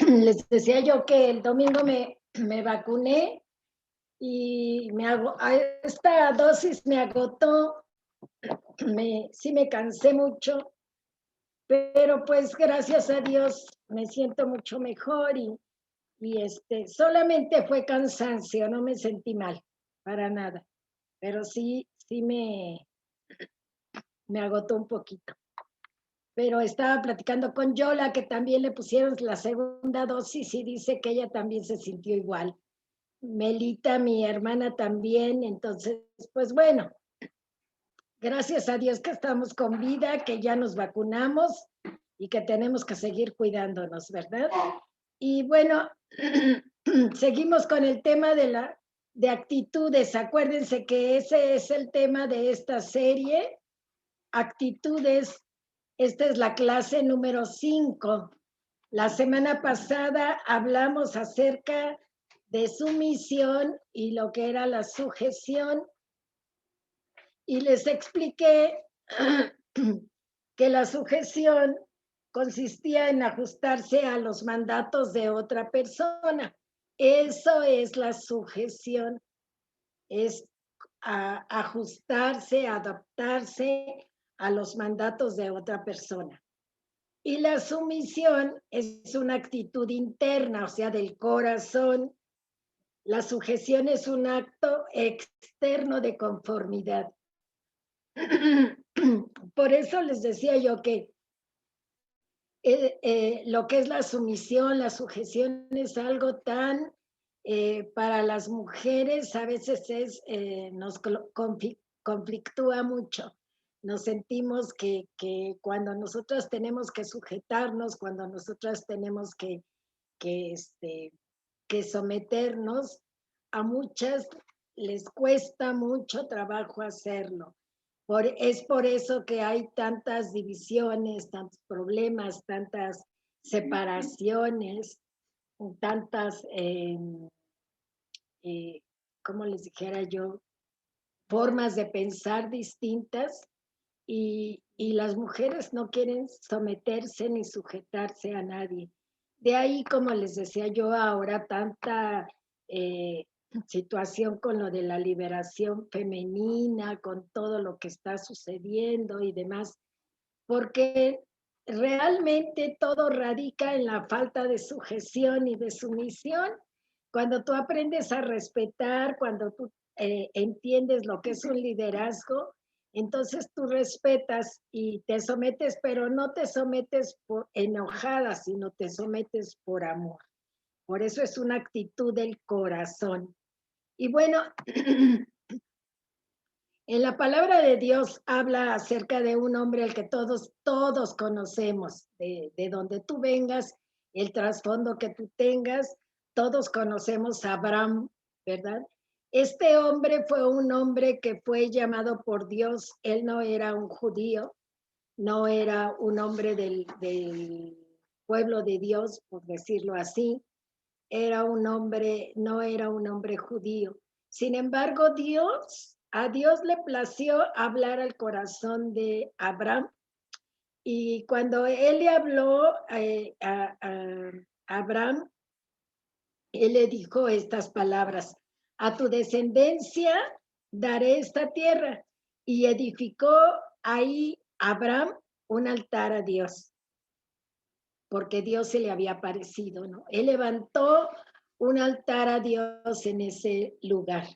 les decía yo que el domingo me vacuné y esta dosis me agotó, sí me cansé mucho, pero pues gracias a Dios me siento mucho mejor y solamente fue cansancio, no me sentí mal, para nada, pero sí me agotó un poquito. Pero estaba platicando con Yola, que también le pusieron la segunda dosis y dice que ella también se sintió igual. Melita, mi hermana también, entonces, pues bueno, gracias a Dios que estamos con vida, que ya nos vacunamos y que tenemos que seguir cuidándonos, ¿verdad? Y bueno, seguimos con el tema de actitudes. Acuérdense que ese es el tema de esta serie, actitudes. Esta es la clase número 5. La semana pasada hablamos acerca de sumisión y lo que era la sujeción y les expliqué que la sujeción consistía en ajustarse a los mandatos de otra persona. Eso es la sujeción, es ajustarse, adaptarse a los mandatos de otra persona. Y la sumisión es una actitud interna, o sea, del corazón. La sujeción es un acto externo de conformidad. Por eso les decía yo que lo que es la sumisión, la sujeción es algo tan, para las mujeres a veces nos conflictúa mucho. Nos sentimos que cuando nosotras tenemos que sujetarnos, cuando nosotras tenemos que, este, que someternos, a muchas les cuesta mucho trabajo hacerlo. Es por eso que hay tantas divisiones, tantos problemas, tantas separaciones, tantas, como les dijera yo, formas de pensar distintas y las mujeres no quieren someterse ni sujetarse a nadie. De ahí, como les decía yo ahora, tanta situación con lo de la liberación femenina, con todo lo que está sucediendo y demás, porque realmente todo radica en la falta de sujeción y de sumisión. Cuando tú aprendes a respetar, cuando tú entiendes lo que es un liderazgo, entonces tú respetas y te sometes, pero no te sometes por enojada, sino te sometes por amor. Por eso es una actitud del corazón. Y bueno, en la palabra de Dios habla acerca de un hombre al que todos conocemos, de donde tú vengas, el trasfondo que tú tengas, todos conocemos a Abraham, ¿verdad? Este hombre fue un hombre que fue llamado por Dios, él no era un judío, no era un hombre del pueblo de Dios, por decirlo así, no era un hombre judío. Sin embargo, a Dios le plació hablar al corazón de Abraham. Y cuando él le habló a Abraham, él le dijo estas palabras: a tu descendencia daré esta tierra. Y edificó ahí Abraham un altar a Dios, porque Dios se le había aparecido, ¿no? Él levantó un altar a Dios en ese lugar.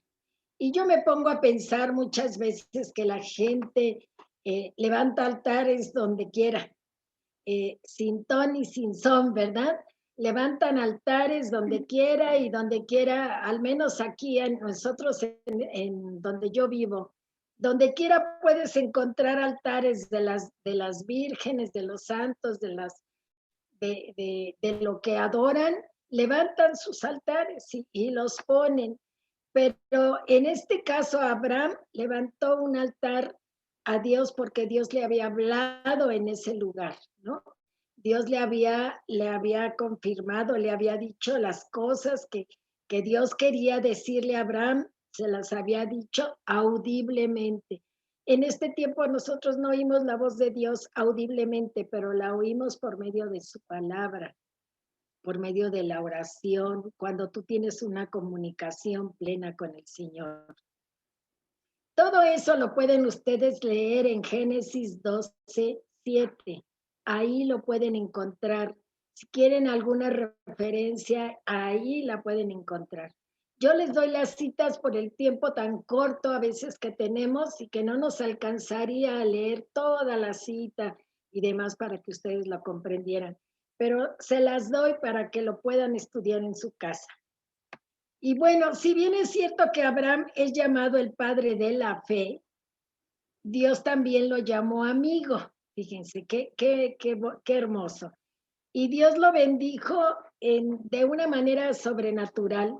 Y yo me pongo a pensar muchas veces que la gente levanta altares donde quiera, sin ton y sin son, ¿verdad? Levantan altares donde quiera, al menos aquí en nosotros, en donde yo vivo. Donde quiera puedes encontrar altares de las vírgenes, de los santos, de lo que adoran, levantan sus altares y los ponen. Pero en este caso Abraham levantó un altar a Dios porque Dios le había hablado en ese lugar, ¿no? Dios le había confirmado, le había dicho las cosas que Dios quería decirle a Abraham, se las había dicho audiblemente. En este tiempo nosotros no oímos la voz de Dios audiblemente, pero la oímos por medio de su palabra. por medio de la oración, cuando tú tienes una comunicación plena con el Señor. Todo eso lo pueden ustedes leer en Génesis 12:7. Ahí lo pueden encontrar. Si quieren alguna referencia, ahí la pueden encontrar. Yo les doy las citas por el tiempo tan corto a veces que tenemos y que no nos alcanzaría a leer toda la cita y demás para que ustedes lo comprendieran. Pero se las doy para que lo puedan estudiar en su casa. Y bueno, si bien es cierto que Abraham es llamado el padre de la fe, Dios también lo llamó amigo. Fíjense, qué hermoso. Y Dios lo bendijo de una manera sobrenatural.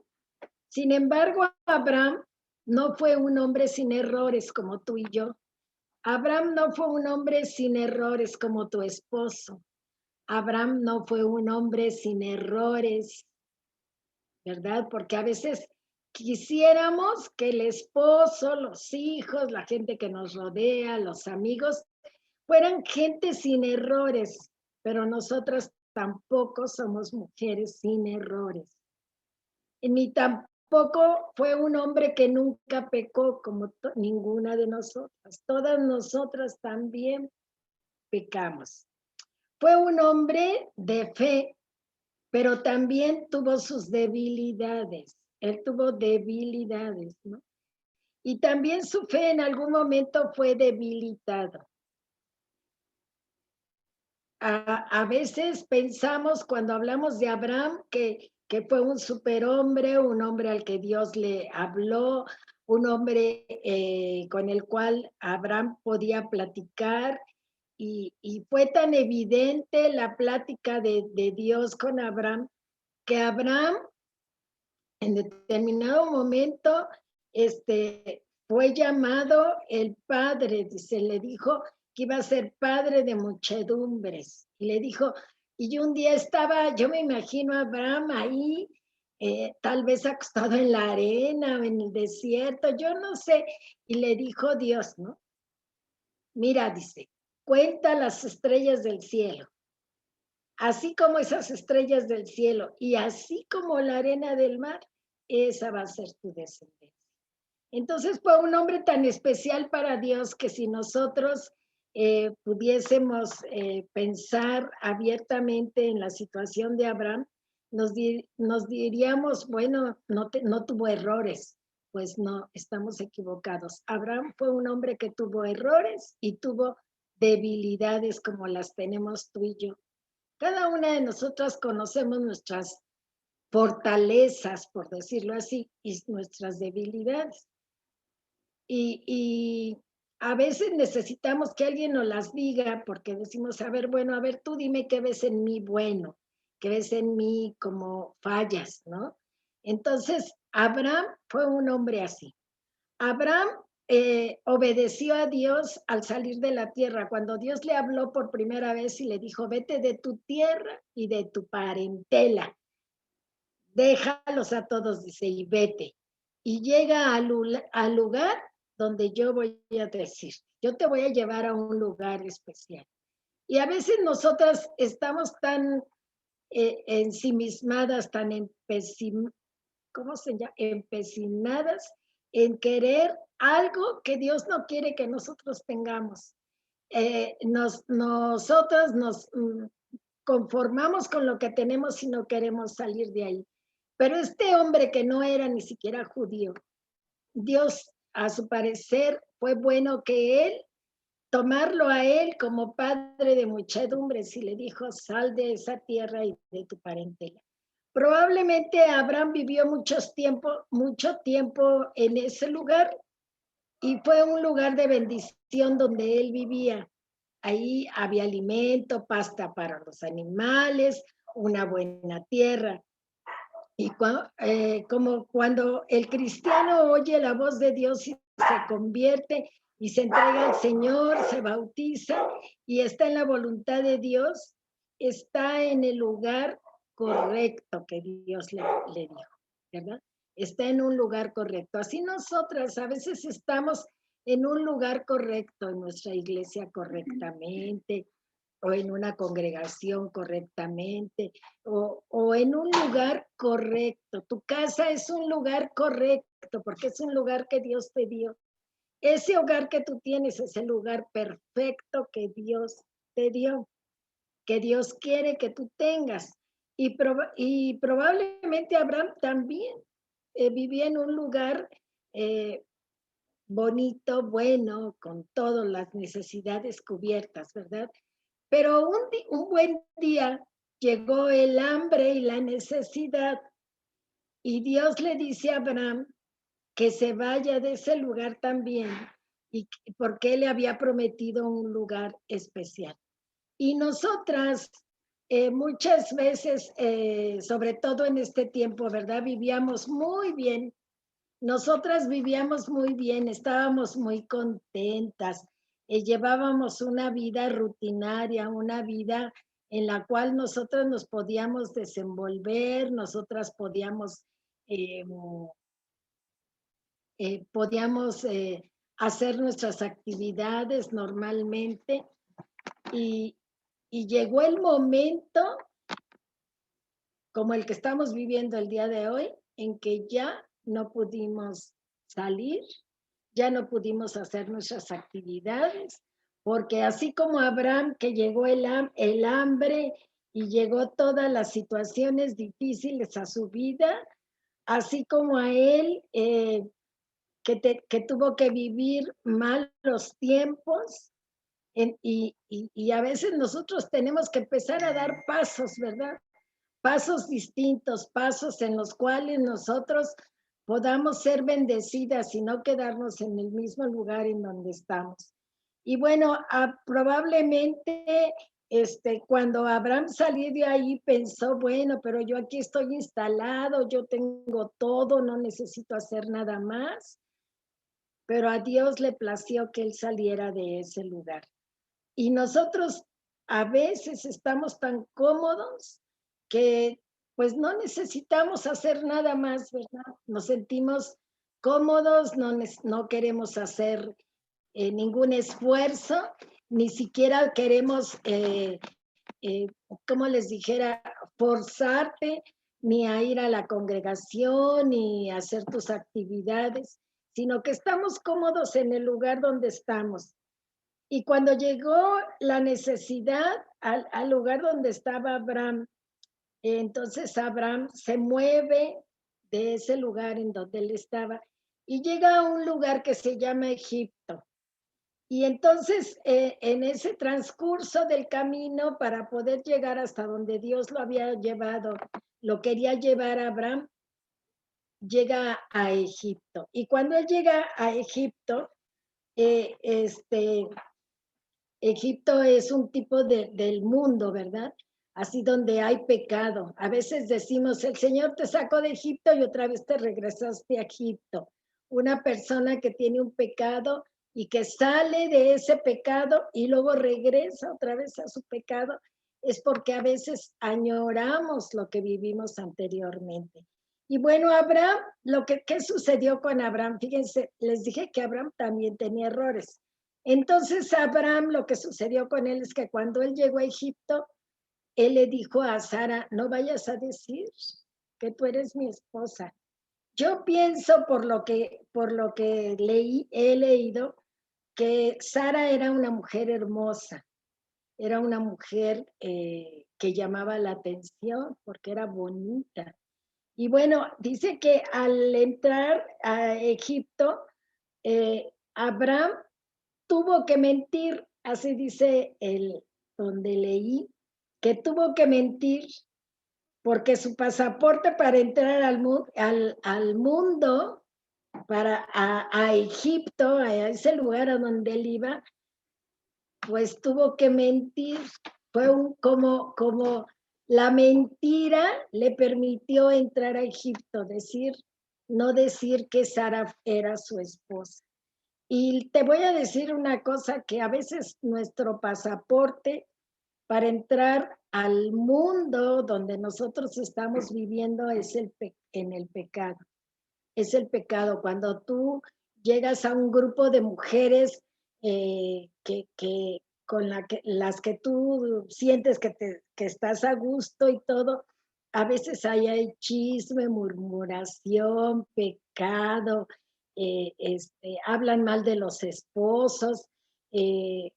Sin embargo, Abraham no fue un hombre sin errores como tú y yo. Abraham no fue un hombre sin errores como tu esposo. Abraham no fue un hombre sin errores, ¿verdad? Porque a veces quisiéramos que el esposo, los hijos, la gente que nos rodea, los amigos, fueran gente sin errores, pero nosotras tampoco somos mujeres sin errores. Ni tampoco fue un hombre que nunca pecó como ninguna de nosotras. Todas nosotras también pecamos. Fue un hombre de fe, pero también tuvo sus debilidades. Él tuvo debilidades, ¿no? Y también su fe en algún momento fue debilitada. A veces pensamos cuando hablamos de Abraham que fue un superhombre, un hombre al que Dios le habló, un hombre con el cual Abraham podía platicar y fue tan evidente la plática de Dios con Abraham que Abraham en determinado momento fue llamado el padre, dice, le dijo que iba a ser padre de muchedumbres. Y le dijo, y yo un día estaba, yo me imagino a Abraham ahí, tal vez acostado en la arena o en el desierto, yo no sé, y le dijo Dios, ¿no? Mira, dice, cuenta las estrellas del cielo, así como esas estrellas del cielo y así como la arena del mar, esa va a ser tu descendencia. Entonces fue un hombre tan especial para Dios que si nosotros pudiésemos pensar abiertamente en la situación de Abraham, nos diríamos, bueno, no tuvo errores. Pues no, estamos equivocados. Abraham fue un hombre que tuvo errores y tuvo debilidades como las tenemos tú y yo. Cada una de nosotras conocemos nuestras fortalezas, por decirlo así, y nuestras debilidades. Y a veces necesitamos que alguien nos las diga porque decimos, a ver, bueno, a ver, tú dime qué ves en mí bueno, qué ves en mí como fallas, ¿no? Entonces, Abraham fue un hombre así. Abraham obedeció a Dios al salir de la tierra. Cuando Dios le habló por primera vez y le dijo, vete de tu tierra y de tu parentela, déjalos a todos, dice, y vete. Y llega al lugar donde yo voy a decir, yo te voy a llevar a un lugar especial. Y a veces nosotras estamos tan ensimismadas, tan ¿cómo se llama? Empecinadas en querer algo que Dios no quiere que nosotros tengamos. Nosotros nos conformamos con lo que tenemos y no queremos salir de ahí. Pero este hombre que no era ni siquiera judío, Dios, a su parecer, fue bueno que él, tomarlo a él como padre de muchedumbres y le dijo, sal de esa tierra y de tu parentela. Probablemente Abraham vivió mucho tiempo en ese lugar y fue un lugar de bendición donde él vivía. Ahí había alimento, pasta para los animales, una buena tierra. Y como cuando el cristiano oye la voz de Dios y se convierte y se entrega al Señor, se bautiza y está en la voluntad de Dios, está en el lugar correcto que Dios le dijo, ¿verdad? Está en un lugar correcto. Así nosotras a veces estamos en un lugar correcto, en nuestra iglesia correctamente, o en una congregación correctamente, o en un lugar correcto. Tu casa es un lugar correcto porque es un lugar que Dios te dio. Ese hogar que tú tienes es el lugar perfecto que Dios te dio, que Dios quiere que tú tengas. Y probablemente Abraham también vivía en un lugar eh, bonito, bueno, con todas las necesidades cubiertas, ¿verdad? Pero un buen día llegó el hambre y la necesidad y Dios le dice a Abraham que se vaya de ese lugar también y porque él le había prometido un lugar especial. Y nosotras muchas veces, sobre todo en este tiempo, ¿verdad? Vivíamos muy bien. Nosotras vivíamos muy bien, estábamos muy contentas, llevábamos una vida rutinaria, una vida en la cual nosotras nos podíamos desenvolver, nosotras eh, podíamos hacer nuestras actividades normalmente y, y llegó el momento, como el que estamos viviendo el día de hoy, en que ya no pudimos salir, ya no pudimos hacer nuestras actividades, porque así como Abraham, que llegó el hambre y llegó todas las situaciones difíciles a su vida, así como a él, que tuvo que vivir malos tiempos, y a veces nosotros tenemos que empezar a dar pasos, ¿verdad? Pasos distintos, pasos en los cuales nosotros podamos ser bendecidas y no quedarnos en el mismo lugar en donde estamos. Y bueno, probablemente cuando Abraham salió de ahí pensó, bueno, pero yo aquí estoy instalado, yo tengo todo, no necesito hacer nada más, pero a Dios le plació que él saliera de ese lugar. Y nosotros a veces estamos tan cómodos que pues no necesitamos hacer nada más, ¿verdad? Nos sentimos cómodos, no queremos hacer ningún esfuerzo, ni siquiera queremos, como les dijera, forzarte ni a ir a la congregación, ni a hacer tus actividades, sino que estamos cómodos en el lugar donde estamos. Y cuando llegó la necesidad al lugar donde estaba Abraham, entonces Abraham se mueve de ese lugar en donde él estaba y llega a un lugar que se llama Egipto. Y entonces en ese transcurso del camino para poder llegar hasta donde Dios lo había llevado, lo quería llevar a Abraham, llega a Egipto. Y cuando él llega a Egipto, eh, este, Egipto es un tipo del mundo, ¿verdad? Así donde hay pecado. A veces decimos, el Señor te sacó de Egipto y otra vez te regresaste a Egipto. Una persona que tiene un pecado y que sale de ese pecado y luego regresa otra vez a su pecado, es porque a veces añoramos lo que vivimos anteriormente. Y bueno, Abraham, ¿qué sucedió con Abraham? Fíjense, les dije que Abraham también tenía errores. Entonces Abraham, lo que sucedió con él es que cuando él llegó a Egipto, él le dijo a Sara, no vayas a decir que tú eres mi esposa. Yo pienso por lo que he leído, que Sara era una mujer hermosa, era una mujer que llamaba la atención porque era bonita. Y bueno, dice que al entrar a Egipto, Abraham tuvo que mentir, así dice donde leí, que tuvo que mentir porque su pasaporte para entrar al mundo, a Egipto, a ese lugar a donde él iba, pues tuvo que mentir. Fue como la mentira le permitió entrar a Egipto, no decir que Sara era su esposa. Y te voy a decir una cosa, que a veces nuestro pasaporte para entrar al mundo donde nosotros estamos viviendo es en el pecado. Es el pecado. Cuando tú llegas a un grupo de mujeres las que tú sientes que estás a gusto y todo, a veces ahí hay chisme, murmuración, pecado, hablan mal de los esposos, eh,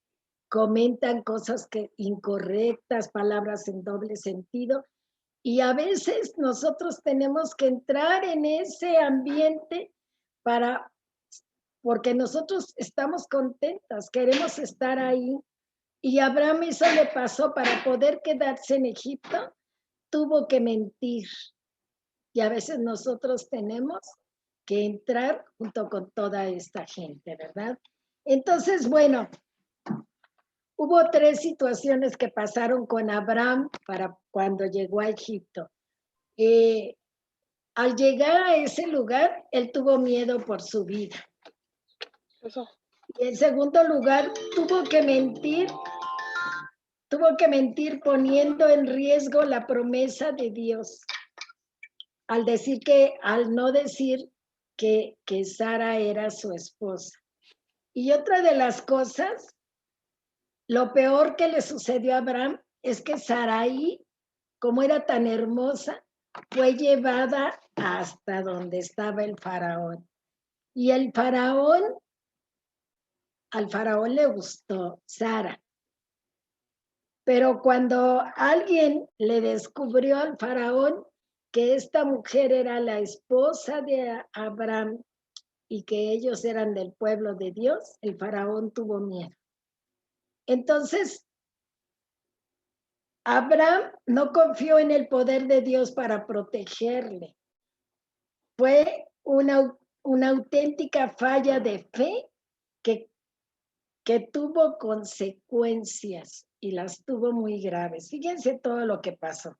comentan cosas incorrectas, palabras en doble sentido, y a veces nosotros tenemos que entrar en ese ambiente para, porque nosotros estamos contentas, queremos estar ahí. Y a Abraham eso le pasó para poder quedarse en Egipto, tuvo que mentir. Y a veces nosotros tenemos que entrar junto con toda esta gente, ¿verdad? Entonces, bueno, hubo 3 situaciones que pasaron con Abraham para cuando llegó a Egipto. Al llegar a ese lugar, él tuvo miedo por su vida. Eso. Y en segundo lugar, tuvo que mentir poniendo en riesgo la promesa de Dios. Al no decir que Sara era su esposa. Y otra de las cosas, lo peor que le sucedió a Abraham es que Sarai, como era tan hermosa, fue llevada hasta donde estaba el faraón. Y al faraón le gustó Sara. Pero cuando alguien le descubrió al faraón que esta mujer era la esposa de Abraham y que ellos eran del pueblo de Dios, el faraón tuvo miedo. Entonces, Abraham no confió en el poder de Dios para protegerle. Fue una auténtica falla de fe que tuvo consecuencias y las tuvo muy graves. Fíjense todo lo que pasó.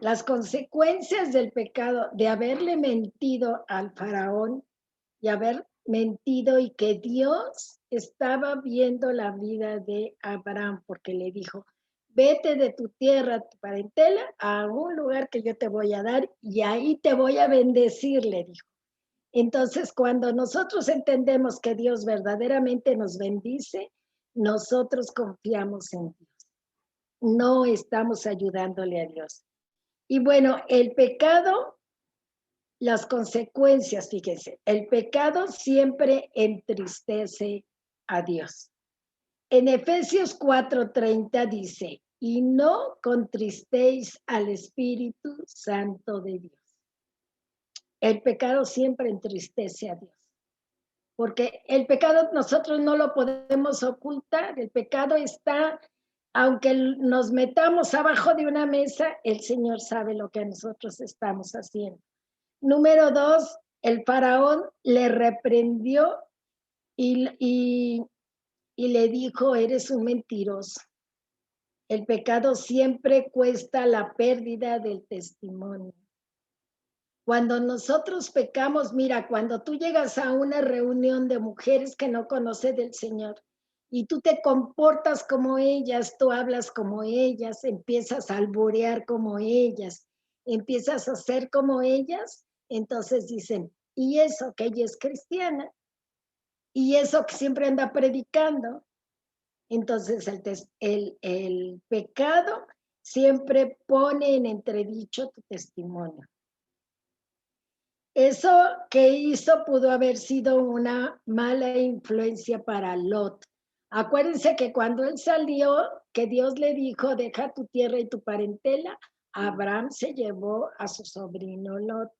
Las consecuencias del pecado de haberle mentido al faraón y haber mentido y que Dios estaba viendo la vida de Abraham porque le dijo, vete de tu tierra, tu parentela, a un lugar que yo te voy a dar y ahí te voy a bendecir, le dijo. Entonces, cuando nosotros entendemos que Dios verdaderamente nos bendice, nosotros confiamos en Dios. No estamos ayudándole a Dios. Y bueno, el pecado, las consecuencias, fíjense, el pecado siempre entristece a Dios. En Efesios 4:30 dice, y no contristéis al Espíritu Santo de Dios. El pecado siempre entristece a Dios. Porque el pecado nosotros no lo podemos ocultar, el pecado está, aunque nos metamos abajo de una mesa, el Señor sabe lo que nosotros estamos haciendo. Número 2, el faraón le reprendió y le dijo, eres un mentiroso. El pecado siempre cuesta la pérdida del testimonio. Cuando nosotros pecamos, mira, cuando tú llegas a una reunión de mujeres que no conocen del Señor y tú te comportas como ellas, tú hablas como ellas, empiezas a alburear como ellas, empiezas a ser como ellas, entonces dicen, y eso que ella es cristiana, y eso que siempre anda predicando. Entonces el pecado siempre pone en entredicho tu testimonio. Eso que hizo pudo haber sido una mala influencia para Lot. Acuérdense que cuando él salió, que Dios le dijo, deja tu tierra y tu parentela, Abraham se llevó a su sobrino Lot,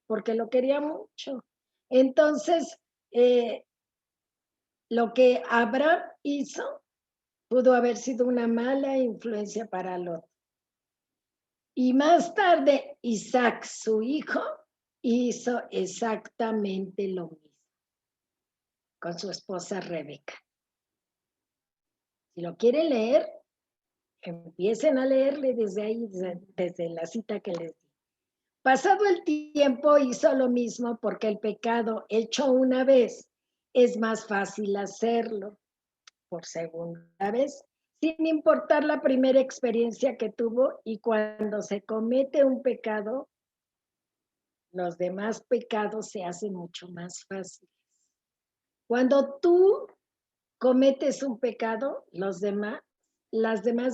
porque lo quería mucho. Entonces, lo que Abraham hizo pudo haber sido una mala influencia para Lot. Y más tarde, Isaac, su hijo, hizo exactamente lo mismo con su esposa Rebeca. Si lo quieren leer, empiecen a leerle desde ahí, desde la cita que les di. Pasado el tiempo hizo lo mismo porque el pecado hecho una vez es más fácil hacerlo por segunda vez, sin importar la primera experiencia que tuvo, y cuando se comete un pecado, los demás pecados se hacen mucho más fáciles. Cuando tú cometes un pecado, las demás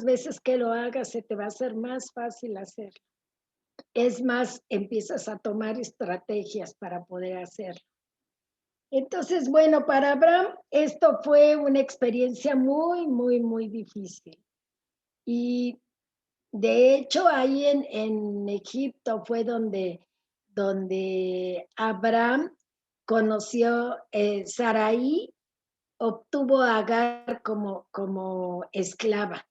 veces que lo hagas se te va a hacer más fácil hacerlo. Es más, empiezas a tomar estrategias para poder hacerlo. Entonces, bueno, para Abraham esto fue una experiencia muy, muy, muy difícil. Y de hecho, ahí en Egipto fue donde Abraham conoció, Sarai obtuvo a Agar como esclava.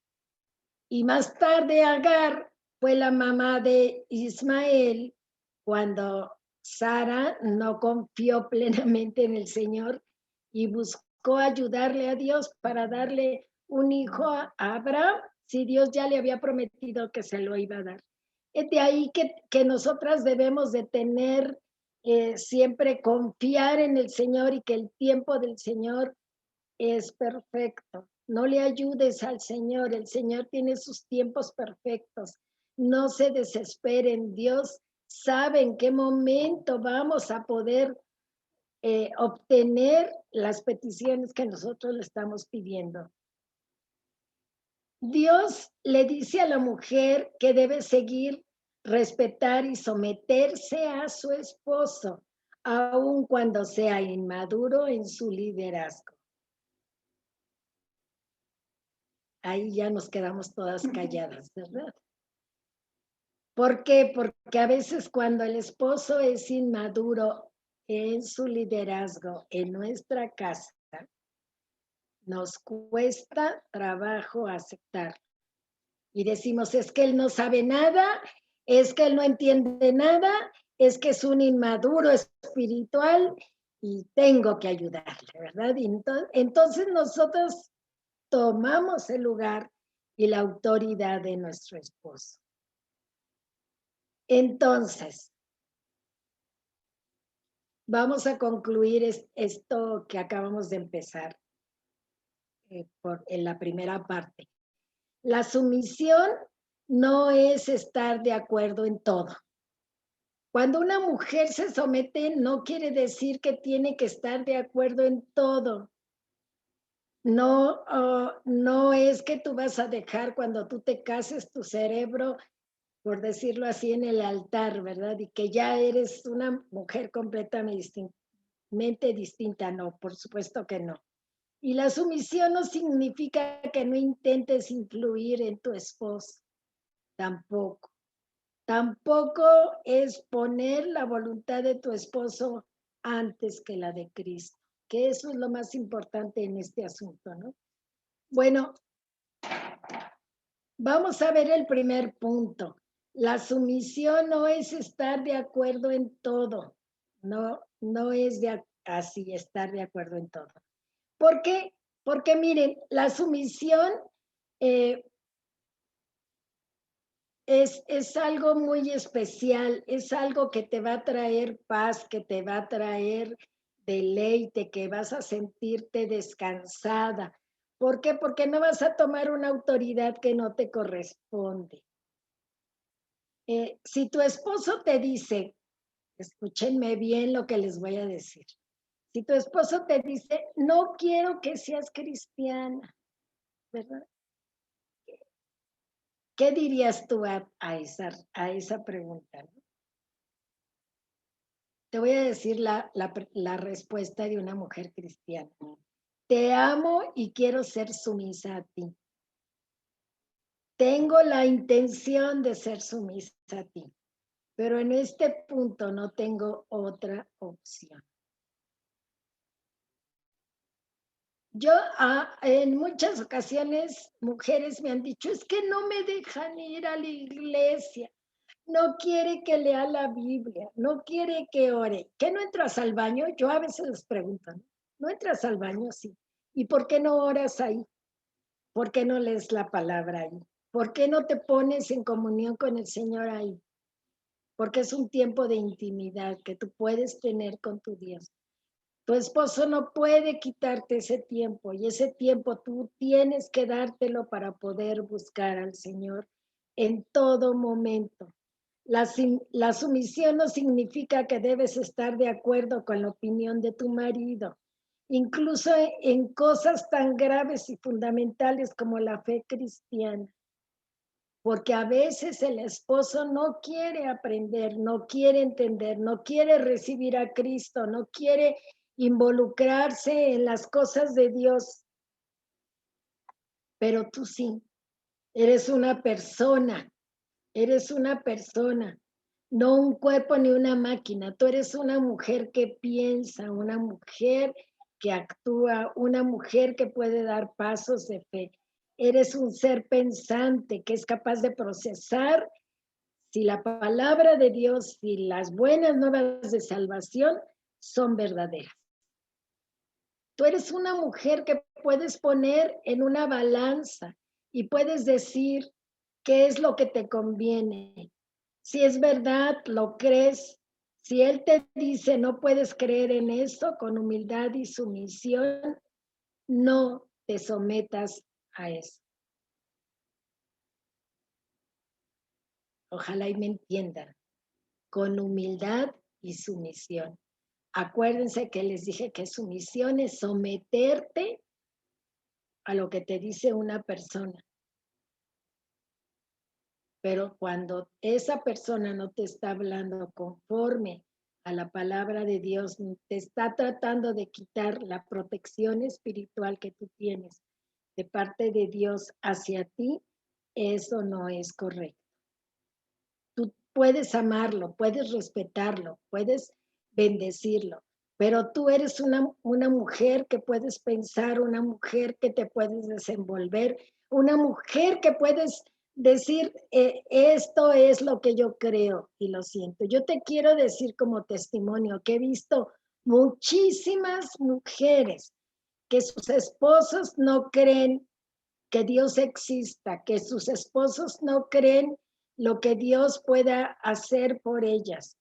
Y más tarde Agar fue la mamá de Ismael cuando Sara no confió plenamente en el Señor y buscó ayudarle a Dios para darle un hijo a Abraham, si Dios ya le había prometido que se lo iba a dar. Es de ahí que nosotras debemos de tener, siempre confiar en el Señor y que el tiempo del Señor es perfecto. No le ayudes al Señor, el Señor tiene sus tiempos perfectos. No se desesperen, Dios sabe en qué momento vamos a poder obtener las peticiones que nosotros le estamos pidiendo. Dios le dice a la mujer que debe seguir, respetar y someterse a su esposo, aun cuando sea inmaduro en su liderazgo. Ahí ya nos quedamos todas calladas, ¿verdad? ¿Por qué? Porque a veces cuando el esposo es inmaduro en su liderazgo en nuestra casa, nos cuesta trabajo aceptar. Y decimos, es que él no sabe nada, es que él no entiende nada, es que es un inmaduro espiritual y tengo que ayudarle, ¿verdad? Y entonces nosotros tomamos el lugar y la autoridad de nuestro esposo. Entonces, vamos a concluir esto que acabamos de empezar en la primera parte. La sumisión no es estar de acuerdo en todo. Cuando una mujer se somete, no quiere decir que tiene que estar de acuerdo en todo. No, no es que tú vas a dejar cuando tú te cases tu cerebro, por decirlo así, en el altar, ¿verdad? Y que ya eres una mujer completamente distinta. No, por supuesto que no. Y la sumisión no significa que no intentes influir en tu esposo, tampoco. Tampoco es poner la voluntad de tu esposo antes que la de Cristo, que eso es lo más importante en este asunto, ¿no? Bueno, vamos a ver el primer punto. La sumisión no es estar de acuerdo en todo, no es así estar de acuerdo en todo. ¿Por qué? Porque miren, la sumisión eh, es algo muy especial, es algo que te va a traer paz, que te va a traer deleite, que vas a sentirte descansada. ¿Por qué? Porque no vas a tomar una autoridad que no te corresponde. Si tu esposo te dice, escúchenme bien lo que les voy a decir. Si tu esposo te dice, no quiero que seas cristiana, ¿verdad? ¿Qué dirías tú a esa pregunta? ¿No? Te voy a decir la respuesta de una mujer cristiana. Te amo y quiero ser sumisa a ti. Tengo la intención de ser sumisa a ti, pero en este punto no tengo otra opción. Yo en muchas ocasiones mujeres me han dicho, es que no me dejan ir a la iglesia, no quiere que lea la Biblia, no quiere que ore. ¿Que no entras al baño? Yo a veces les pregunto, ¿no entras al baño? Sí. ¿Y por qué no oras ahí? ¿Por qué no lees la palabra ahí? ¿Por qué no te pones en comunión con el Señor ahí? Porque es un tiempo de intimidad que tú puedes tener con tu Dios. Tu esposo no puede quitarte ese tiempo y ese tiempo tú tienes que dártelo para poder buscar al Señor en todo momento. La sumisión no significa que debes estar de acuerdo con la opinión de tu marido. incluso en cosas tan graves y fundamentales como la fe cristiana. Porque a veces el esposo no quiere aprender, no quiere entender, no quiere recibir a Cristo, no quiere involucrarse en las cosas de Dios. Pero tú sí, eres una persona, no un cuerpo ni una máquina. Tú eres una mujer que piensa, una mujer que actúa, una mujer que puede dar pasos de fe. Eres un ser pensante que es capaz de procesar si la palabra de Dios, si las buenas nuevas de salvación son verdaderas. Tú eres una mujer que puedes poner en una balanza y puedes decir qué es lo que te conviene. Si es verdad, lo crees. Si Él te dice no puedes creer en eso, con humildad y sumisión, no te sometas a eso. Ojalá y me entiendan. Con humildad y sumisión. Acuérdense que les dije que sumisión es someterte a lo que te dice una persona. Pero cuando esa persona no te está hablando conforme a la palabra de Dios, te está tratando de quitar la protección espiritual que tú tienes de parte de Dios hacia ti, eso no es correcto. Tú puedes amarlo, puedes respetarlo, puedes bendecirlo, pero tú eres una mujer que puedes pensar, una mujer que te puedes desenvolver, una mujer que puedes decir, esto es lo que yo creo y lo siento. Yo te quiero decir como testimonio que he visto muchísimas mujeres que sus esposos no creen que Dios exista, que sus esposos no creen lo que Dios pueda hacer por ellas.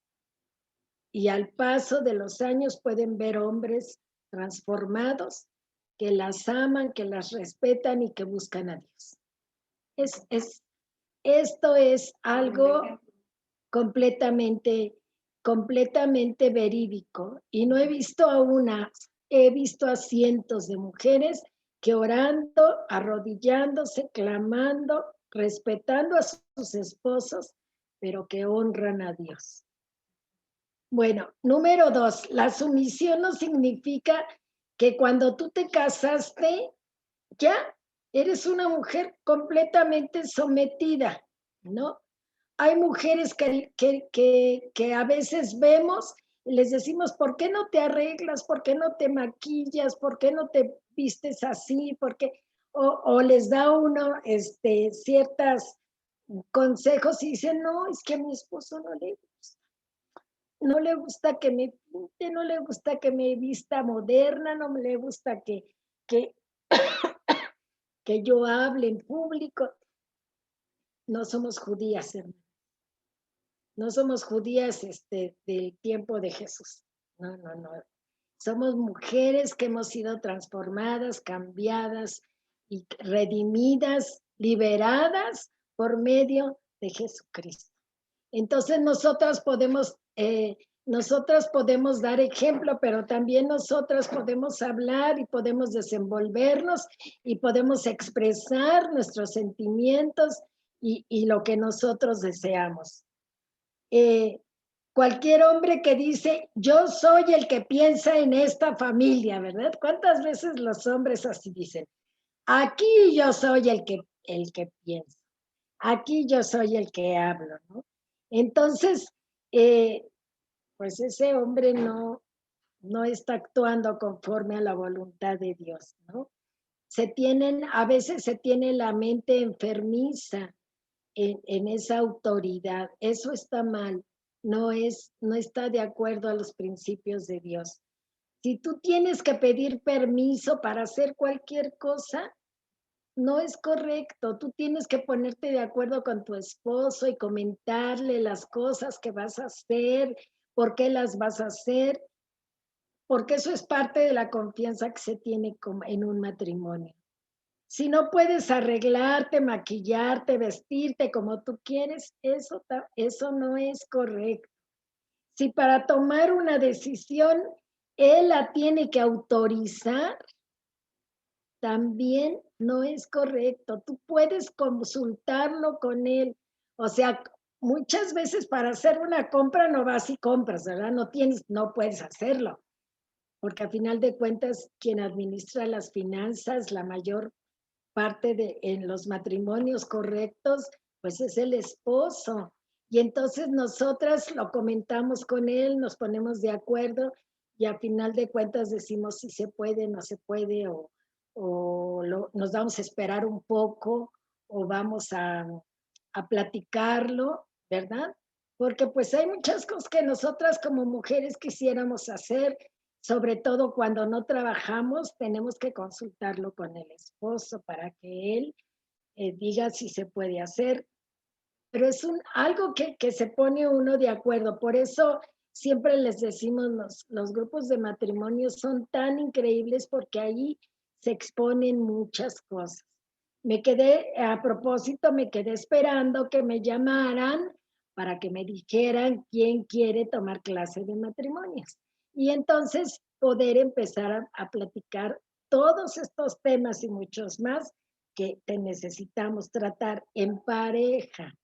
Y al paso de los años pueden ver hombres transformados que las aman, que las respetan y que buscan a Dios. Esto es algo completamente, completamente verídico. Y no he visto a una, he visto a cientos de mujeres que orando, arrodillándose, clamando, respetando a sus esposos, pero que honran a Dios. Bueno, número 2, la sumisión no significa que cuando tú te casaste, ya eres una mujer completamente sometida, ¿no? Hay mujeres que a veces vemos y les decimos, ¿por qué no te arreglas? ¿Por qué no te maquillas? ¿Por qué no te vistes así? O les da uno ciertos consejos y dicen, no, es que a mi esposo no le gusta que me pinte, no le gusta que me vista moderna, no le gusta que, que yo hable en público. No somos judías, hermano. No somos judías del tiempo de Jesús. No, no, no. Somos mujeres que hemos sido transformadas, cambiadas y redimidas, liberadas por medio de Jesucristo. Entonces nosotras podemos dar ejemplo, pero también nosotras podemos hablar y podemos desenvolvernos y podemos expresar nuestros sentimientos y lo que nosotros deseamos. Cualquier hombre que dice, yo soy el que piensa en esta familia, ¿verdad? ¿Cuántas veces los hombres así dicen? Aquí yo soy el que piensa, aquí yo soy el que hablo, ¿no? Entonces, pues ese hombre no está actuando conforme a la voluntad de Dios, ¿no? A veces se tiene la mente enfermiza en esa autoridad. Eso está mal, no está de acuerdo a los principios de Dios. Si tú tienes que pedir permiso para hacer cualquier cosa, no es correcto. Tú tienes que ponerte de acuerdo con tu esposo y comentarle las cosas que vas a hacer, por qué las vas a hacer, porque eso es parte de la confianza que se tiene en un matrimonio. Si no puedes arreglarte, maquillarte, vestirte como tú quieres, eso no es correcto. Si para tomar una decisión él la tiene que autorizar, también no es correcto. Tú puedes consultarlo con él. O sea, muchas veces para hacer una compra no vas y compras, ¿verdad? No puedes hacerlo, porque a final de cuentas quien administra las finanzas, la mayor parte en los matrimonios correctos, pues es el esposo. Y entonces nosotras lo comentamos con él, nos ponemos de acuerdo y a final de cuentas decimos si se puede, no se puede, nos vamos a esperar un poco o vamos a platicarlo, ¿verdad? Porque pues hay muchas cosas que nosotras como mujeres quisiéramos hacer, sobre todo cuando no trabajamos, tenemos que consultarlo con el esposo para que él diga si se puede hacer. Pero es algo que se pone uno de acuerdo. Por eso siempre les decimos, los grupos de matrimonio son tan increíbles porque ahí se exponen muchas cosas. A propósito, me quedé esperando que me llamaran para que me dijeran quién quiere tomar clase de matrimonios. Y entonces poder empezar a platicar todos estos temas y muchos más que te necesitamos tratar en pareja.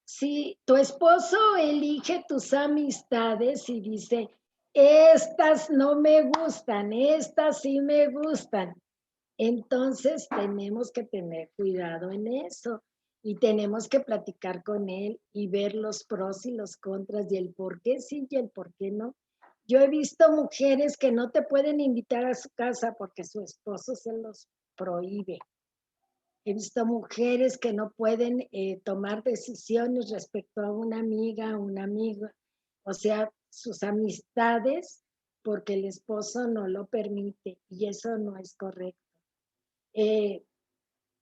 Si tu esposo elige tus amistades y dice, estas no me gustan, estas sí me gustan, entonces tenemos que tener cuidado en eso y tenemos que platicar con él y ver los pros y los contras y el por qué sí y el por qué no. Yo he visto mujeres que no te pueden invitar a su casa porque su esposo se los prohíbe. He visto mujeres que no pueden tomar decisiones respecto a una amiga, un amigo, o sea, sus amistades, porque el esposo no lo permite y eso no es correcto. Eh,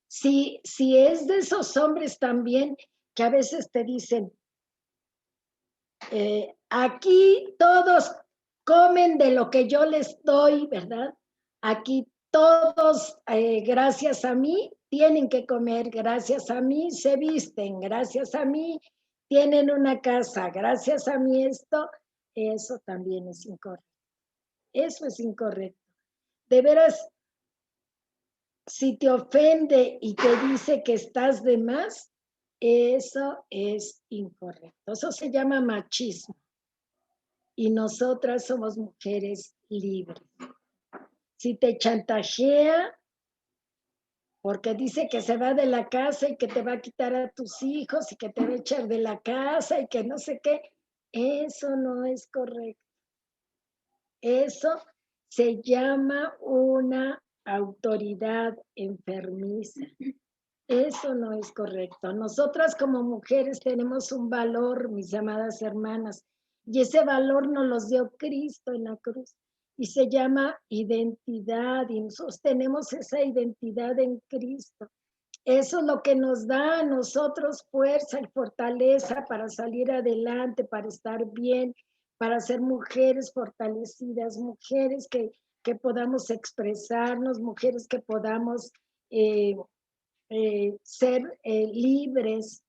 si es de esos hombres también que a veces te dicen, aquí todos comen de lo que yo les doy, ¿verdad? Aquí todos, gracias a mí, tienen que comer, gracias a mí se visten, gracias a mí tienen una casa, gracias a mí eso también es incorrecto. Eso es incorrecto. De veras, si te ofende y te dice que estás de más, eso es incorrecto. Eso se llama machismo. Y nosotras somos mujeres libres. Si te chantajea, porque dice que se va de la casa y que te va a quitar a tus hijos y que te va a echar de la casa y que no sé qué, eso no es correcto. Eso se llama una autoridad enfermiza. Eso no es correcto. Nosotras como mujeres tenemos un valor, mis amadas hermanas, y ese valor nos lo dio Cristo en la cruz. Y se llama identidad, y nosotros tenemos esa identidad en Cristo. Eso es lo que nos da a nosotros fuerza y fortaleza para salir adelante, para estar bien, para ser mujeres fortalecidas, mujeres que podamos expresarnos, mujeres que podamos ser libres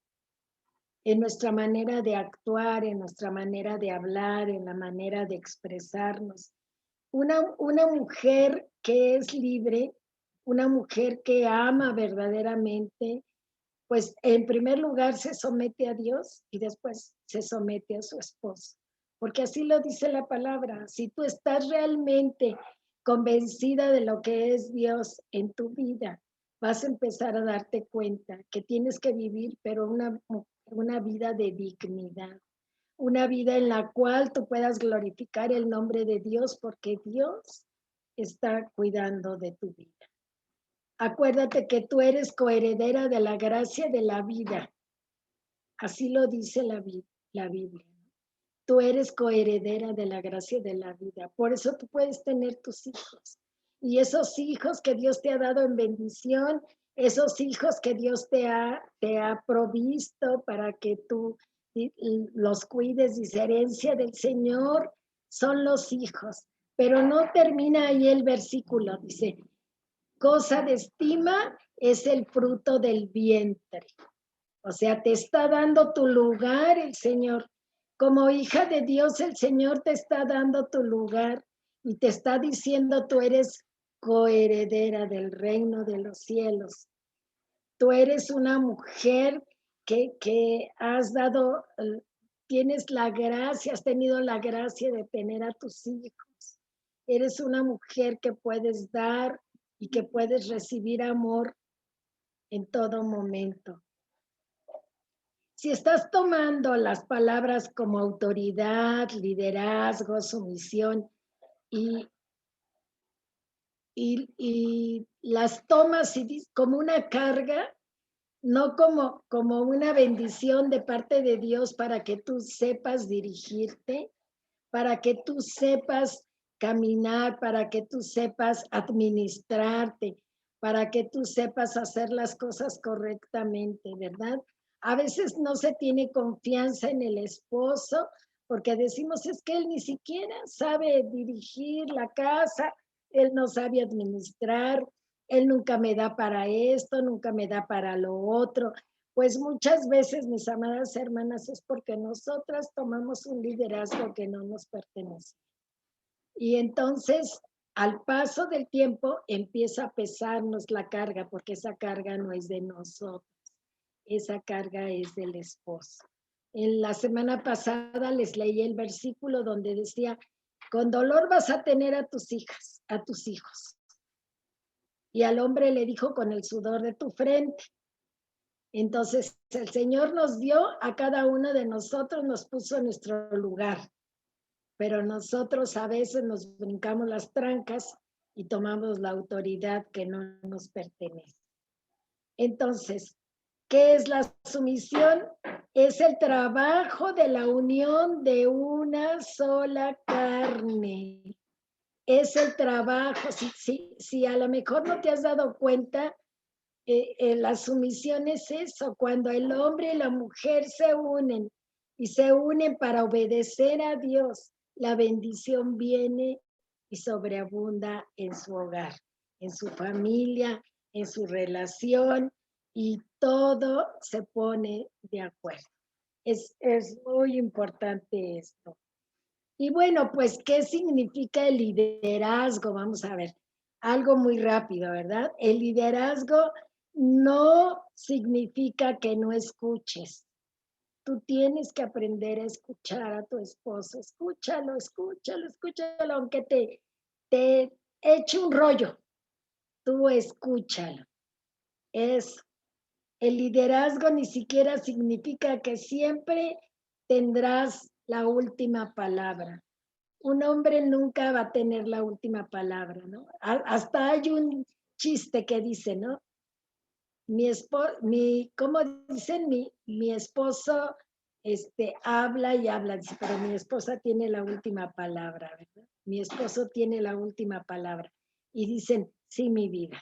en nuestra manera de actuar, en nuestra manera de hablar, en la manera de expresarnos. Una mujer que es libre, una mujer que ama verdaderamente, pues en primer lugar se somete a Dios y después se somete a su esposo. Porque así lo dice la palabra. Si tú estás realmente convencida de lo que es Dios en tu vida, vas a empezar a darte cuenta que tienes que vivir, pero una vida de dignidad, una vida en la cual tú puedas glorificar el nombre de Dios porque Dios está cuidando de tu vida. Acuérdate que tú eres coheredera de la gracia de la vida. Así lo dice la Biblia. Tú eres coheredera de la gracia de la vida. Por eso tú puedes tener tus hijos. Y esos hijos que Dios te ha dado en bendición, esos hijos que Dios te ha provisto para que tú los cuides, y herencia del Señor, son los hijos. Pero no termina ahí el versículo, dice, cosa de estima es el fruto del vientre. O sea, te está dando tu lugar el Señor. Como hija de Dios, el Señor te está dando tu lugar y te está diciendo, tú eres coheredera del reino de los cielos. Tú eres una mujer que has dado, tienes la gracia, has tenido la gracia de tener a tus hijos. Eres una mujer que puedes dar y que puedes recibir amor en todo momento. Si estás tomando las palabras como autoridad, liderazgo, sumisión y las tomas como una carga, no como una bendición de parte de Dios para que tú sepas dirigirte, para que tú sepas caminar, para que tú sepas administrarte, para que tú sepas hacer las cosas correctamente, ¿verdad? A veces no se tiene confianza en el esposo porque decimos es que él ni siquiera sabe dirigir la casa, él no sabe administrar, él nunca me da para esto, nunca me da para lo otro. Pues muchas veces, mis amadas hermanas, es porque nosotras tomamos un liderazgo que no nos pertenece. Y entonces, al paso del tiempo, empieza a pesarnos la carga, porque esa carga no es de nosotros, esa carga es del esposo. En la semana pasada les leí el versículo donde decía, con dolor vas a tener a tus hijas, a tus hijos. Y al hombre le dijo, con el sudor de tu frente. Entonces, el Señor nos dio a cada uno de nosotros, nos puso en nuestro lugar, pero nosotros a veces nos brincamos las trancas y tomamos la autoridad que no nos pertenece. Entonces, ¿qué es la sumisión? Es el trabajo de la unión de una sola carne. Es el trabajo, si a lo mejor no te has dado cuenta, la sumisión es eso, cuando el hombre y la mujer se unen y se unen para obedecer a Dios, la bendición viene y sobreabunda en su hogar, en su familia, en su relación y todo se pone de acuerdo. Es muy importante esto. Y bueno, pues, ¿qué significa el liderazgo? Vamos a ver, algo muy rápido, ¿verdad? El liderazgo no significa que no escuches. Tú tienes que aprender a escuchar a tu esposo. Escúchalo, escúchalo, escúchalo, aunque te eche un rollo. Tú escúchalo. El liderazgo ni siquiera significa que siempre tendrás la última palabra. Un hombre nunca va a tener la última palabra, ¿no? Hasta hay un chiste que dice, ¿no? ¿Cómo dicen? Mi esposo habla y habla, dice, pero mi esposa tiene la última palabra, ¿verdad? Mi esposo tiene la última palabra. Y dicen, sí, mi vida,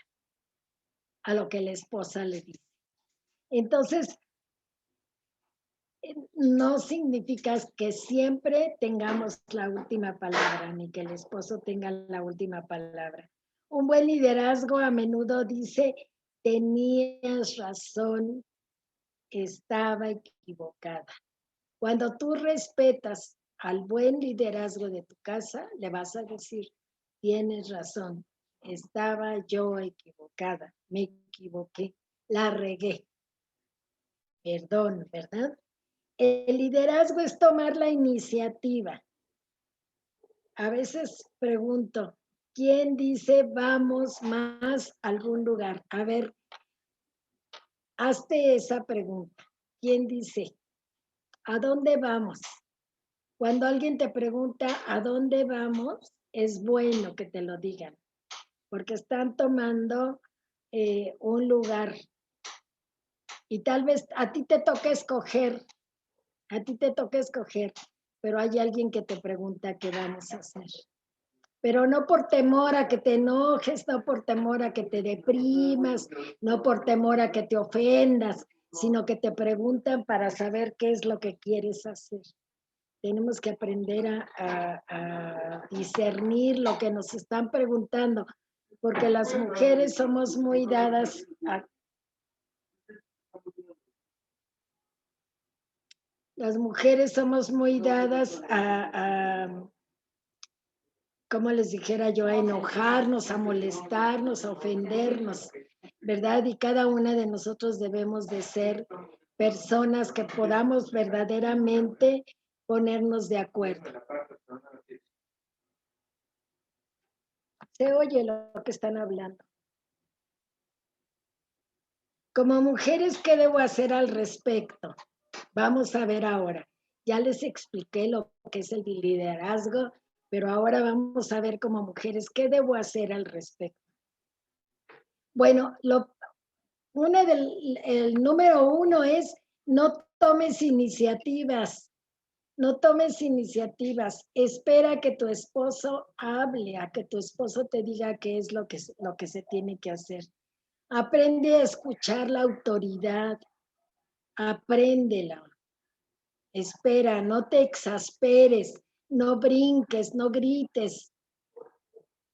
a lo que la esposa le dice. Entonces, no significa que siempre tengamos la última palabra, ni que el esposo tenga la última palabra. Un buen liderazgo a menudo dice, tenías razón, estaba equivocada. Cuando tú respetas al buen liderazgo de tu casa, le vas a decir, tienes razón, estaba yo equivocada, me equivoqué, la regué. Perdón, ¿verdad? El liderazgo es tomar la iniciativa. A veces pregunto, ¿quién dice vamos más a algún lugar? A ver, hazte esa pregunta. ¿Quién dice a dónde vamos? Cuando alguien te pregunta a dónde vamos, es bueno que te lo digan, porque están tomando un lugar y tal vez a ti te toca escoger. A ti te toca escoger, pero hay alguien que te pregunta qué vamos a hacer. Pero no por temor a que te enojes, no por temor a que te deprimas, no por temor a que te ofendas, sino que te preguntan para saber qué es lo que quieres hacer. Tenemos que aprender a discernir lo que nos están preguntando, porque las mujeres somos muy dadas a Las mujeres somos muy dadas como les dijera yo, a enojarnos, a molestarnos, a ofendernos, ¿verdad? Y cada una de nosotros debemos de ser personas que podamos verdaderamente ponernos de acuerdo. Se oye lo que están hablando. Como mujeres, ¿qué debo hacer al respecto? Vamos a ver ahora. Ya les expliqué lo que es el liderazgo, pero ahora vamos a ver como mujeres, ¿qué debo hacer al respecto? Bueno, el número uno es no tomes iniciativas, no tomes iniciativas, espera que tu esposo hable, a que tu esposo te diga qué es lo que se tiene que hacer. Aprende a escuchar la autoridad, apréndela. Espera, no te exasperes, no brinques, no grites,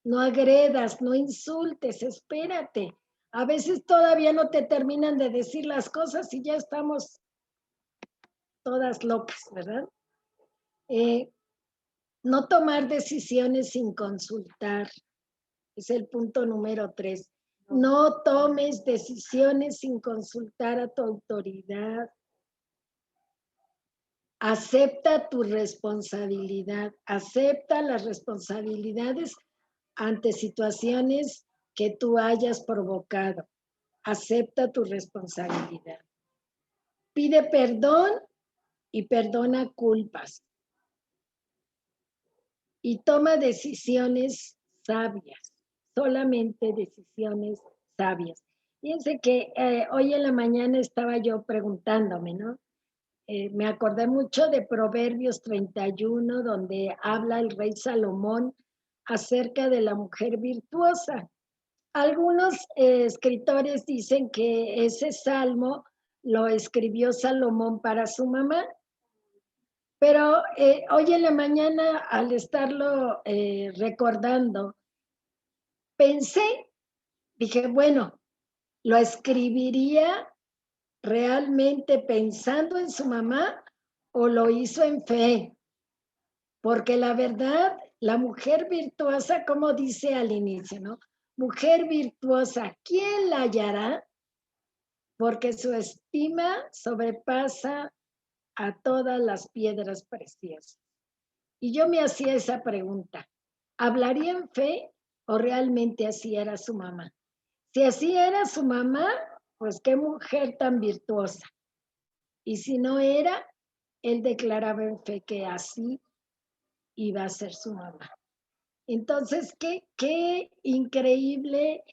no agredas, no insultes, espérate. A veces todavía no te terminan de decir las cosas y ya estamos todas locas, ¿verdad? No tomar decisiones sin consultar, es el punto número 3. No tomes decisiones sin consultar a tu autoridad. Acepta tu responsabilidad, acepta las responsabilidades ante situaciones que tú hayas provocado. Acepta tu responsabilidad. Pide perdón y perdona culpas. Y toma decisiones sabias, solamente decisiones sabias. Fíjense que hoy en la mañana estaba yo preguntándome, ¿no? Me acordé mucho de Proverbios 31, donde habla el rey Salomón acerca de la mujer virtuosa. Algunos escritores dicen que ese salmo lo escribió Salomón para su mamá, pero hoy en la mañana al estarlo recordando, pensé, dije, bueno, lo escribiría realmente pensando en su mamá o lo hizo en fe, porque la verdad, la mujer virtuosa, como dice al inicio, ¿no? Mujer virtuosa, ¿quién la hallará? Porque su estima sobrepasa a todas las piedras preciosas. Y yo me hacía esa pregunta, ¿hablaría en fe o realmente así era su mamá? Si así era su mamá, pues qué mujer tan virtuosa. Y si no era, él declaraba en fe que así iba a ser su mamá. Entonces, qué increíble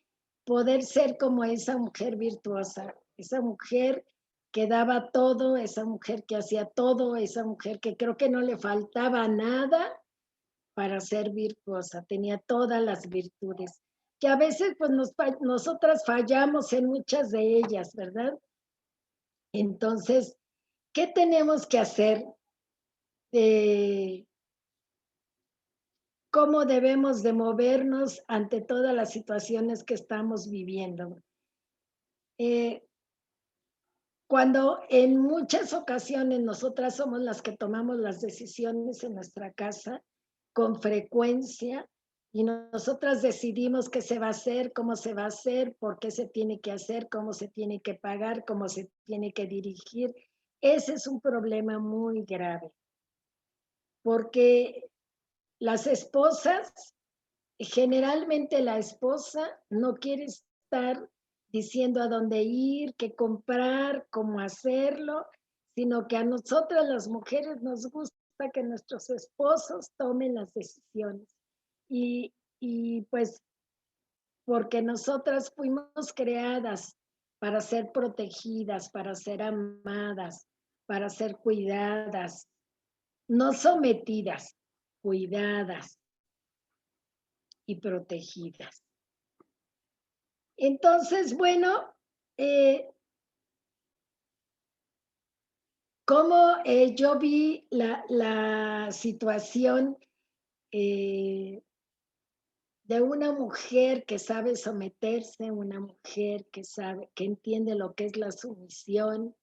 poder ser como esa mujer virtuosa, esa mujer que daba todo, esa mujer que hacía todo, esa mujer que creo que no le faltaba nada para ser virtuosa, tenía todas las virtudes, que a veces pues nosotras fallamos en muchas de ellas, ¿verdad? Entonces, ¿qué tenemos que hacer? ¿Cómo debemos de movernos ante todas las situaciones que estamos viviendo? Eh, Cuando en muchas ocasiones nosotras somos las que tomamos las decisiones en nuestra casa con frecuencia y nosotras decidimos qué se va a hacer, cómo se va a hacer, por qué se tiene que hacer, cómo se tiene que pagar, cómo se tiene que dirigir. Ese es un problema muy grave, porque las esposas, generalmente la esposa no quiere estar diciendo a dónde ir, qué comprar, cómo hacerlo, sino que a nosotras las mujeres nos gusta que nuestros esposos tomen las decisiones. Y pues porque nosotras fuimos creadas para ser protegidas, para ser amadas, para ser cuidadas, no sometidas, cuidadas y protegidas. Entonces, bueno, como yo vi la situación de una mujer que sabe someterse, una mujer que sabe, que entiende lo que es la sumisión,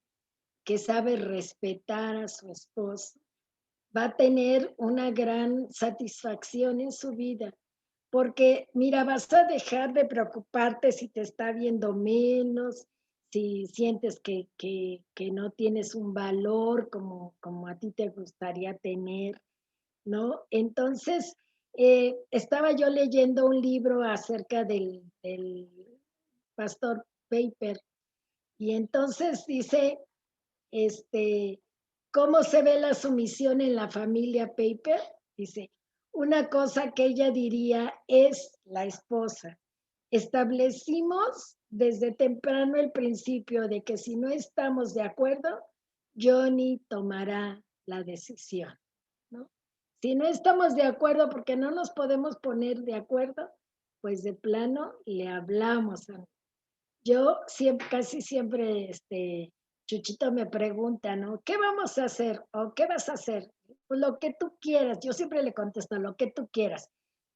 que sabe respetar a su esposo, va a tener una gran satisfacción en su vida. Porque, mira, vas a dejar de preocuparte si te está viendo menos, si sientes que no tienes un valor como a ti te gustaría tener, ¿no? Entonces, estaba yo leyendo un libro acerca del pastor Paper y entonces dice, este, ¿cómo se ve la sumisión en la familia Paper? Dice, una cosa que ella diría es la esposa. Establecimos desde temprano el principio de que si no estamos de acuerdo, Johnny tomará la decisión, ¿no? Si no estamos de acuerdo porque no nos podemos poner de acuerdo, pues de plano le hablamos. Yo siempre, casi siempre, Chuchito me pregunta, ¿no? ¿Qué vamos a hacer? ¿O qué vas a hacer? Pues lo que tú quieras. Yo siempre le contesto, lo que tú quieras.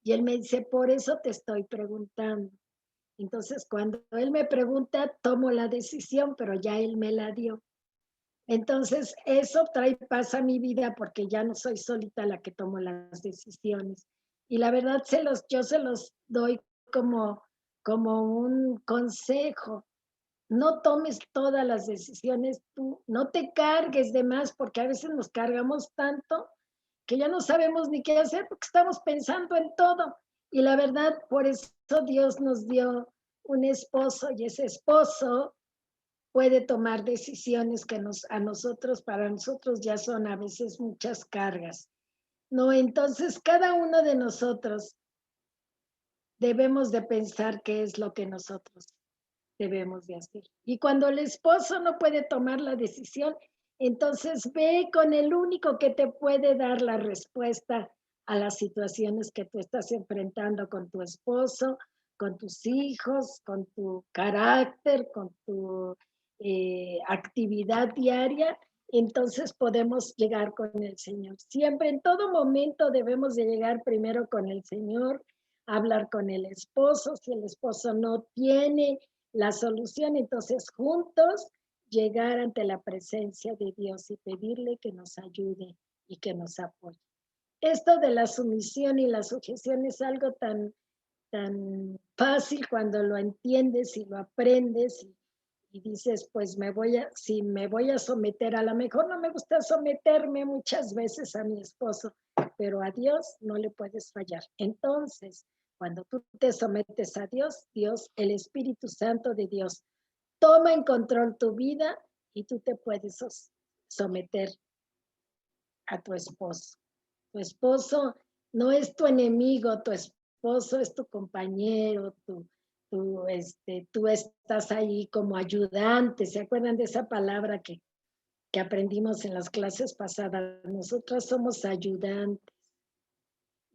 Y él me dice, por eso te estoy preguntando. Entonces, cuando él me pregunta, tomo la decisión, pero ya él me la dio. Entonces, eso trae paz a mi vida porque ya no soy solita la que tomo las decisiones. Y la verdad, yo se los doy como un consejo. No tomes todas las decisiones tú, no te cargues de más porque a veces nos cargamos tanto que ya no sabemos ni qué hacer porque estamos pensando en todo. Y la verdad, por eso Dios nos dio un esposo y ese esposo puede tomar decisiones que para nosotros ya son a veces muchas cargas. No, entonces cada uno de nosotros debemos de pensar qué es lo que nosotros debemos de hacer. Y cuando el esposo no puede tomar la decisión, entonces ve con el único que te puede dar la respuesta a las situaciones que tú estás enfrentando con tu esposo, con tus hijos, con tu carácter, con tu actividad diaria. Entonces podemos llegar con el Señor. Siempre, en todo momento debemos de llegar primero con el Señor, hablar con el esposo. Si el esposo no tiene la solución, entonces juntos llegar ante la presencia de Dios y pedirle que nos ayude y que nos apoye. Esto de la sumisión y la sujeción es algo tan fácil cuando lo entiendes y lo aprendes y dices, pues si me voy a someter, a lo mejor no me gusta someterme muchas veces a mi esposo, pero a Dios no le puedes fallar. Entonces, cuando tú te sometes a Dios, el Espíritu Santo de Dios, toma en control tu vida y tú te puedes someter a tu esposo. Tu esposo no es tu enemigo, tu esposo es tu compañero, tú estás ahí como ayudante. ¿Se acuerdan de esa palabra que aprendimos en las clases pasadas? Nosotros somos ayudantes.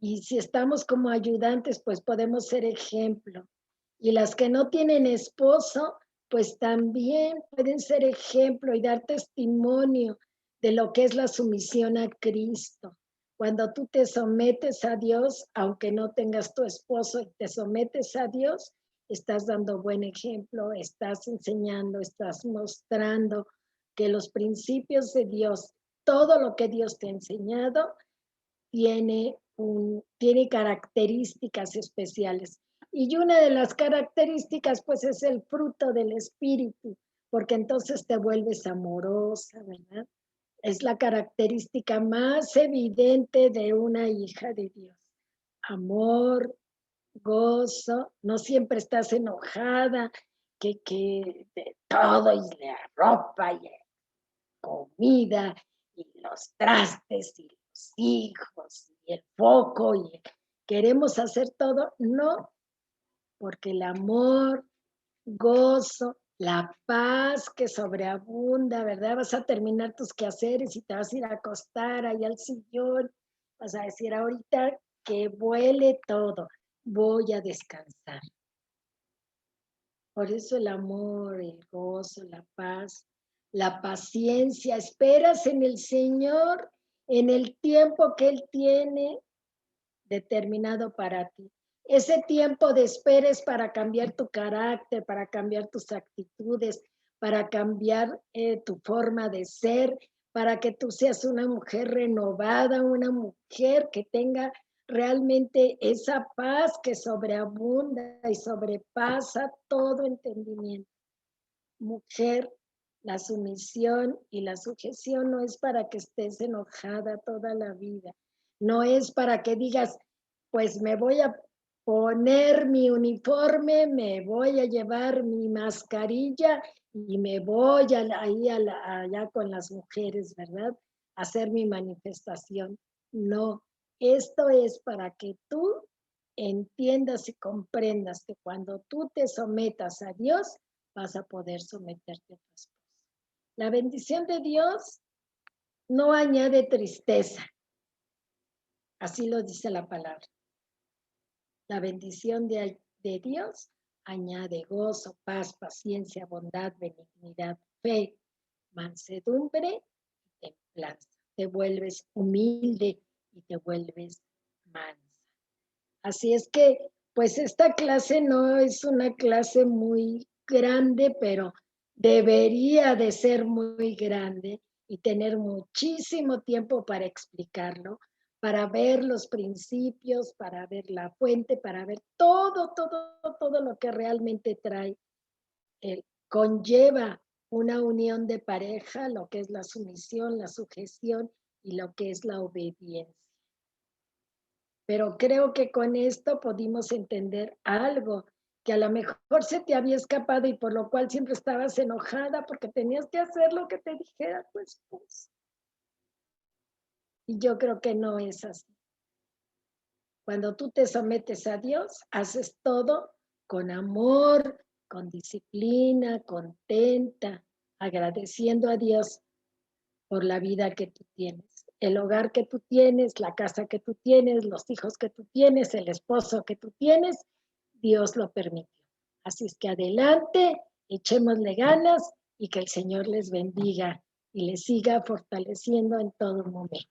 Y si estamos como ayudantes, pues podemos ser ejemplo. Y las que no tienen esposo, pues también pueden ser ejemplo y dar testimonio de lo que es la sumisión a Cristo. Cuando tú te sometes a Dios, aunque no tengas tu esposo y te sometes a Dios, estás dando buen ejemplo, estás enseñando, estás mostrando que los principios de Dios, todo lo que Dios te ha enseñado, tiene características especiales. Y una de las características, pues, es el fruto del Espíritu, porque entonces te vuelves amorosa, ¿verdad? Es la característica más evidente de una hija de Dios. Amor, gozo, no siempre estás enojada, que de todo, y la ropa, y la comida, y los trastes, y los hijos, y el foco, y queremos hacer todo. No, porque el amor, gozo, la paz que sobreabunda, ¿verdad? Vas a terminar tus quehaceres y te vas a ir a acostar ahí al sillón. Vas a decir ahorita que vuele todo, voy a descansar. Por eso el amor, el gozo, la paz, la paciencia, esperas en el Señor en el tiempo que Él tiene determinado para ti. Ese tiempo de espera es para cambiar tu carácter, para cambiar tus actitudes, para cambiar tu forma de ser, para que tú seas una mujer renovada, una mujer que tenga realmente esa paz que sobreabunda y sobrepasa todo entendimiento. Mujer, la sumisión y la sujeción no es para que estés enojada toda la vida, no es para que digas, pues me voy a poner mi uniforme, me voy a llevar mi mascarilla y me voy allá con las mujeres, ¿verdad? A hacer mi manifestación. No, esto es para que tú entiendas y comprendas que cuando tú te sometas a Dios, vas a poder someterte a tu esposo. La bendición de Dios no añade tristeza, así lo dice la palabra. La bendición de Dios añade gozo, paz, paciencia, bondad, benignidad, fe, mansedumbre y templanza. Te vuelves humilde y te vuelves mansa. Así es que, pues esta clase no es una clase muy grande, pero debería de ser muy grande y tener muchísimo tiempo para explicarlo, para ver los principios, para ver la fuente, para ver todo lo que realmente trae, conlleva una unión de pareja, lo que es la sumisión, la sujeción y lo que es la obediencia. Pero creo que con esto pudimos entender algo que a lo mejor se te había escapado y por lo cual siempre estabas enojada porque tenías que hacer lo que te dijera tu esposo. Y yo creo que no es así. Cuando tú te sometes a Dios, haces todo con amor, con disciplina, contenta, agradeciendo a Dios por la vida que tú tienes, el hogar que tú tienes, la casa que tú tienes, los hijos que tú tienes, el esposo que tú tienes, Dios lo permitió. Así es que adelante, echémosle ganas y que el Señor les bendiga y les siga fortaleciendo en todo momento.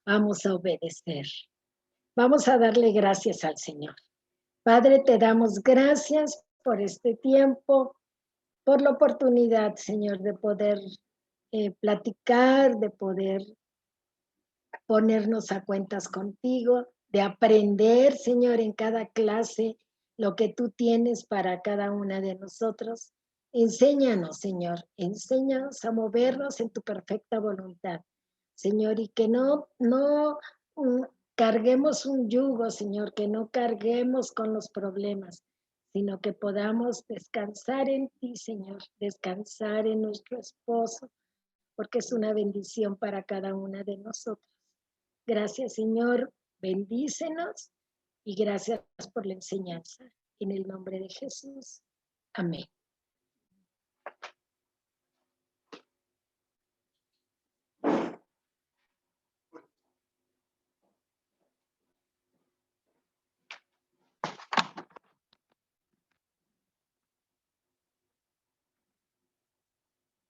Vamos a obedecer. Vamos a darle gracias al Señor. Padre, te damos gracias por este tiempo, por la oportunidad, Señor, de poder platicar, de poder ponernos a cuentas contigo, de aprender, Señor, en cada clase lo que tú tienes para cada una de nosotros. Enséñanos, Señor, enséñanos a movernos en tu perfecta voluntad, Señor, y que no carguemos un yugo, Señor, que no carguemos con los problemas, sino que podamos descansar en ti, Señor, descansar en nuestro esposo, porque es una bendición para cada una de nosotros. Gracias, Señor, bendícenos y gracias por la enseñanza. En el nombre de Jesús. Amén.